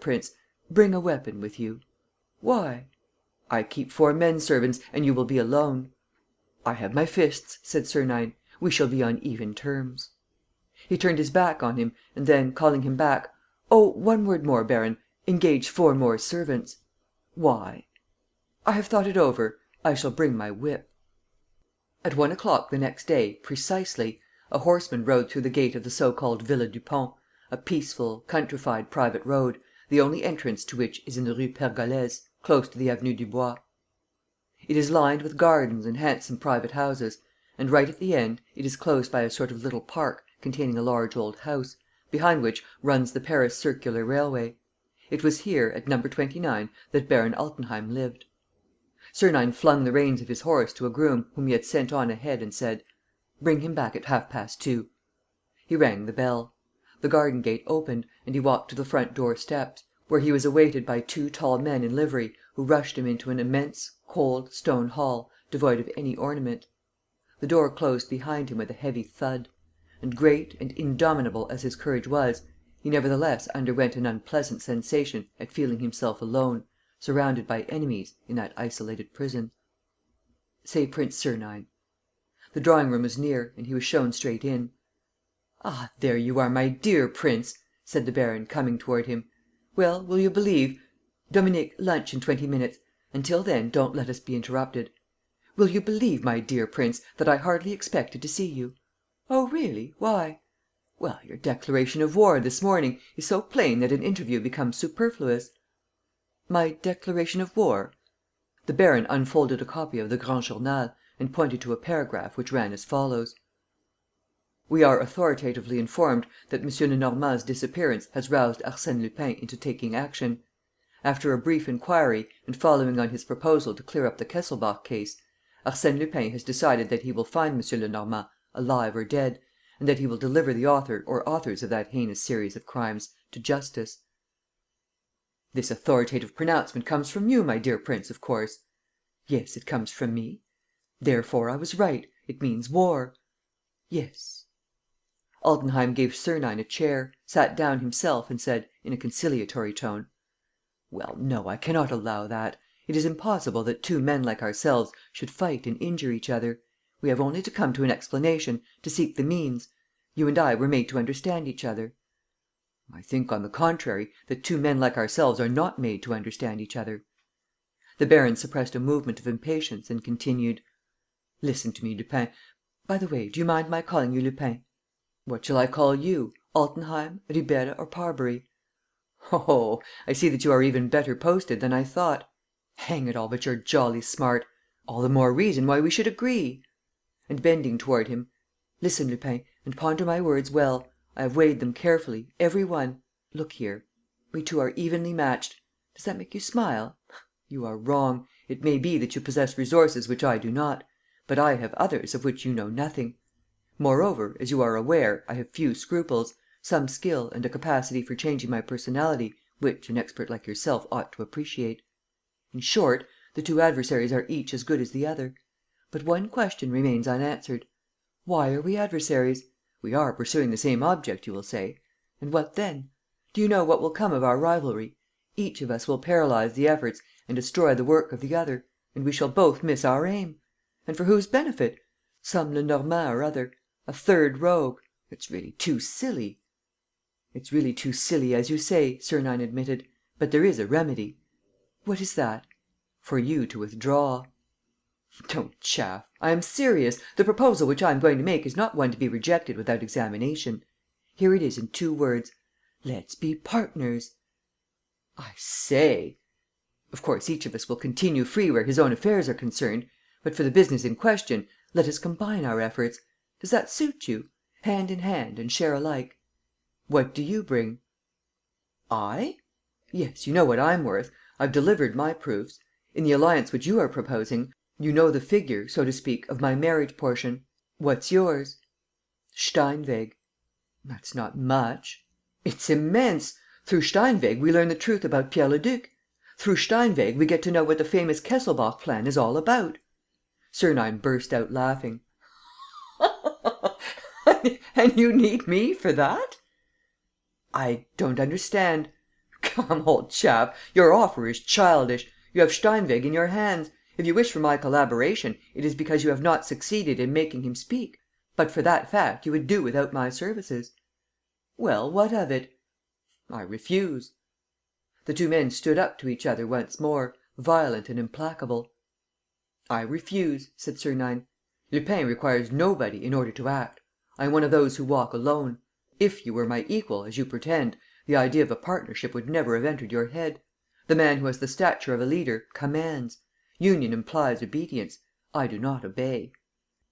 prince, bring a weapon with you." "Why?" "I keep 4 men servants, and you will be alone." "I have my fists," said Sernine. "We shall be on even terms." He turned his back on him and then, calling him back: "Oh, one word more, baron. Engage 4 more servants." "Why?" "I have thought it over. I shall bring my whip." At 1 o'clock the next day, precisely, a horseman rode through the gate of the so called Villa du Pont, a peaceful, countrified private road, the only entrance to which is in the Rue Pergolèse, close to the Avenue du Bois. It is lined with gardens and handsome private houses, and right at the end it is closed by a sort of little park containing a large old house, behind which runs the Paris Circular Railway. It was here, at No. 29, that Baron Altenheim lived. Sernine flung the reins of his horse to a groom whom he had sent on ahead and said: "Bring him back at 2:30." He rang the bell. The garden gate opened, and he walked to the front door steps, where he was awaited by 2 tall men in livery who rushed him into an immense, cold, stone hall, devoid of any ornament. The door closed behind him with a heavy thud; and, great and indomitable as his courage was, he nevertheless underwent an unpleasant sensation at feeling himself alone, surrounded by enemies, in that isolated prison. "Say Prince Sernine." The drawing room was near, and he was shown straight in. "Ah, there you are, my dear prince!" said the baron, coming toward him. "Well, will you believe? Dominique, lunch in 20 minutes. Until then, don't let us be interrupted. Will you believe, my dear prince, that I hardly expected to see you?" "Oh, really? Why?" "Well, your declaration of war, this morning, is so plain that an interview becomes superfluous." "My declaration of war?" The baron unfolded a copy of the Grand Journal and pointed to a paragraph which ran as follows: "We are authoritatively informed that M. Lenormand's disappearance has roused Arsène Lupin into taking action. After a brief inquiry, and following on his proposal to clear up the Kesselbach case, Arsène Lupin has decided that he will find M. Lenormand, alive or dead, and that he will deliver the author or authors of that heinous series of crimes to justice." "This authoritative pronouncement comes from you, my dear prince, of course?" "Yes, it comes from me." "Therefore I was right. It means war." "Yes." Altenheim gave Sernine a chair, sat down himself and said, in a conciliatory tone: "Well, no, I cannot allow that. It is impossible that 2 men like ourselves should fight and injure each other. We have only to come to an explanation, to seek the means. You and I were made to understand each other." "I think, on the contrary, that 2 men like ourselves are not made to understand each other." The baron suppressed a movement of impatience and continued: "Listen to me, Lupin. By the way, do you mind my calling you Lupin?" "What shall I call you? Altenheim, Ribeira or Parbury?" "Oh, I see that you are even better posted than I thought. Hang it all, but you're jolly smart! All the more reason why we should agree." And, bending toward him: "Listen, Lupin, and ponder my words well. I have weighed them carefully, every one. Look here. We 2 are evenly matched. Does that make you smile? You are wrong. It may be that you possess resources which I do not; but I have others of which you know nothing. Moreover, as you are aware, I have few scruples, some skill and a capacity for changing my personality which an expert like yourself ought to appreciate. In short, the 2 adversaries are each as good as the other. But one question remains unanswered. Why are we adversaries? We are pursuing the same object, you will say. And what then? Do you know what will come of our rivalry? Each of us will paralyze the efforts and destroy the work of the other, and we shall both miss our aim. And for whose benefit? Some Lenormand or other, a third rogue. It's really too silly." "It's really too silly, as you say," Sernine admitted. "But there is a remedy." "What is that?" "For you to withdraw." "Don't chaff. I am serious. The proposal which I am going to make is not one to be rejected without examination. Here it is in 2 words: let's be partners." "I say!" "Of course, each of us will continue free where his own affairs are concerned. But, for the business in question, let us combine our efforts. Does that suit you? Hand in hand and share alike. What do you bring?" "I?" "Yes, you know what I'm worth. I've delivered my proofs. In the alliance which you are proposing, you know the figure, so to speak, of my marriage portion. What's yours?" "Steinweg." "That's not much." "It's immense! Through Steinweg we learn the truth about Pierre Leduc. Through Steinweg we get to know what the famous Kesselbach plan is all about." Sernine burst out laughing: "And you need me for that?" "I don't understand." Come, old chap, your offer is childish. You have Steinweg in your hands. If you wish for my collaboration, it is because you have not succeeded in making him speak. But for that fact, you would do without my services." "Well, what of it?" "I refuse." The two men stood up to each other once more, violent and implacable. "I refuse," said Sernine. "Lupin requires nobody in order to act. I am one of those who walk alone. If you were my equal, as you pretend, the idea of a partnership would never have entered your head. The man who has the stature of a leader commands. Union implies obedience. I do not obey."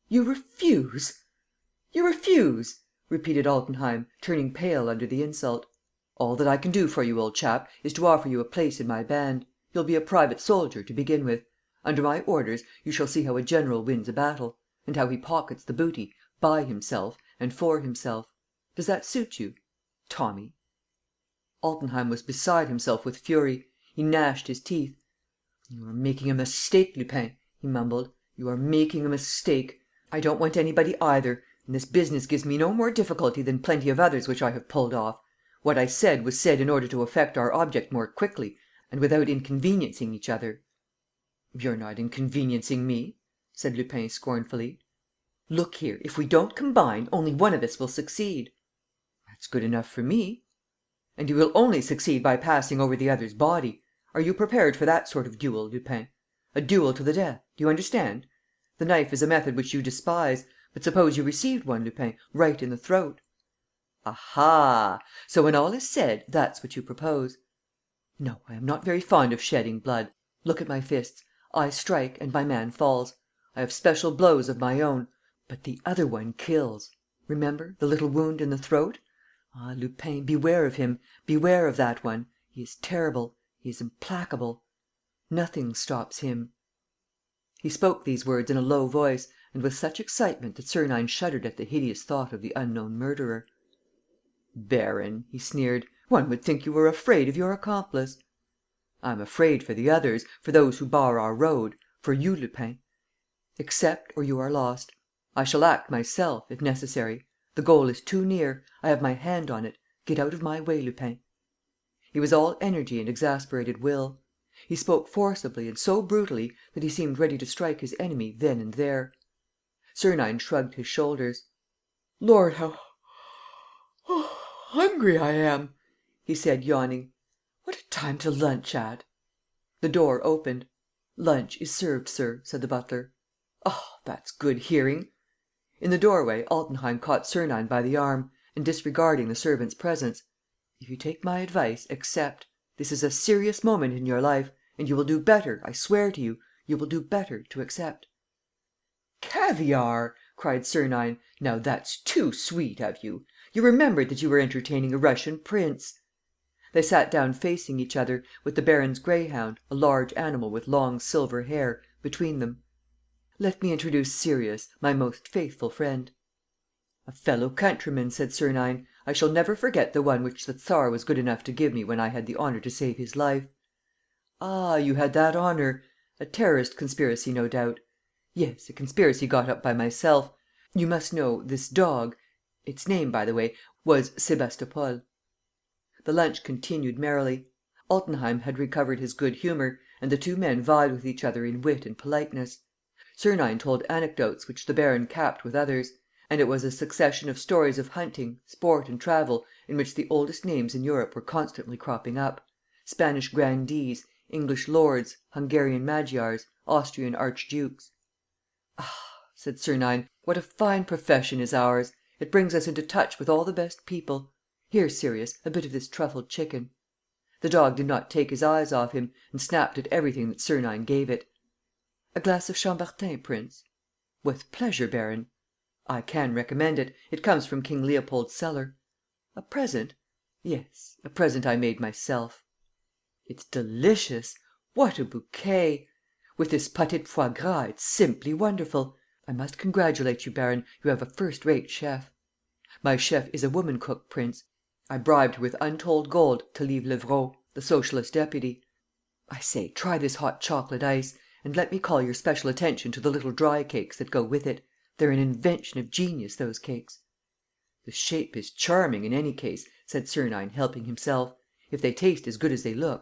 "You refuse? You refuse?" repeated Altenheim, turning pale under the insult. "All that I can do for you, old chap, is to offer you a place in my band. You'll be a private soldier, to begin with. Under my orders, you shall see how a general wins a battle, and how he pockets the booty, by himself and for himself. Does that suit you? Tommy." Altenheim was beside himself with fury. He gnashed his teeth. "You are making a mistake, Lupin," he mumbled. "You are making a mistake. I don't want anybody either; and this business gives me no more difficulty than plenty of others which I have pulled off. What I said was said in order to effect our object more quickly and without inconveniencing each other." "You're not inconveniencing me," said Lupin, scornfully. "Look here, if we don't combine, only one of us will succeed." "That's good enough for me." "And you will only succeed by passing over the other's body. Are you prepared for that sort of duel, Lupin? A duel to the death, do you understand? The knife is a method which you despise, but suppose you received one, Lupin, right in the throat?" "Aha! So, when all is said, that's what you propose?" "No, I am not very fond of shedding blood. Look at my fists. I strike and my man falls. I have special blows of my own. But the other one kills. Remember, the little wound in the throat? Ah, Lupin, beware of him, beware of that one. He is terrible. He is implacable. Nothing stops him." He spoke these words in a low voice and with such excitement that Sernine shuddered at the hideous thought of the unknown murderer. "Baron," he sneered, "one would think you were afraid of your accomplice." "I'm afraid for the others, for those who bar our road, for you, Lupin. Accept, or you are lost. I shall act myself, if necessary. The goal is too near. I have my hand on it. Get out of my way, Lupin." He was all energy and exasperated will. He spoke forcibly and so brutally that he seemed ready to strike his enemy then and there. Sernine shrugged his shoulders. "Lord, how hungry I am!" he said, yawning. "What a time to lunch at!" The door opened. "Lunch is served, sir," said the butler. "Oh, that's good hearing!" In the doorway, Altenheim caught Sernine by the arm and, disregarding the servant's presence: "If you take my advice, accept. This is a serious moment in your life; and you will do better, I swear to you, you will do better to accept." "Caviare!" cried Sernine. "Now that's too sweet of you. You remembered that you were entertaining a Russian prince." They sat down facing each other, with the baron's greyhound, a large animal with long silver hair, between them. "Let me introduce Sirius, my most faithful friend." "A fellow countryman," said Sernine. "I shall never forget the one which the Tsar was good enough to give me when I had the honour to save his life." "Ah, you had that honour? A terrorist conspiracy, no doubt?" "Yes, a conspiracy got up by myself. You must know, this dog its name, by the way, was Sebastopol." The lunch continued merrily. Altenheim had recovered his good humour, and the two men vied with each other in wit and politeness. Sernine told anecdotes which the baron capped with others; and it was a succession of stories of hunting, sport and travel in which the oldest names in Europe were constantly cropping up: Spanish grandees, English lords, Hungarian Magyars, Austrian archdukes. "Ah," said Sernine, "what a fine profession is ours! It brings us into touch with all the best people. Here, Sirius, a bit of this truffled chicken." The dog did not take his eyes off him, and snapped at everything that Sernine gave it. "A glass of Chambertin, prince?" "With pleasure, baron." "I can recommend it. It comes from King Leopold's cellar." "A present?" "Yes, a present I made myself." "It's delicious! What a bouquet! With this pâté de foie gras, it's simply wonderful. I must congratulate you, baron. You have a first-rate chef." "My chef is a woman cook, prince. I bribed her with untold gold to leave Levrault, the Socialist deputy. I say, try this hot chocolate ice. And let me call your special attention to the little dry cakes that go with it. They're an invention of genius, those cakes." "The shape is charming, in any case," said Sernine, helping himself. If they taste as good as they look,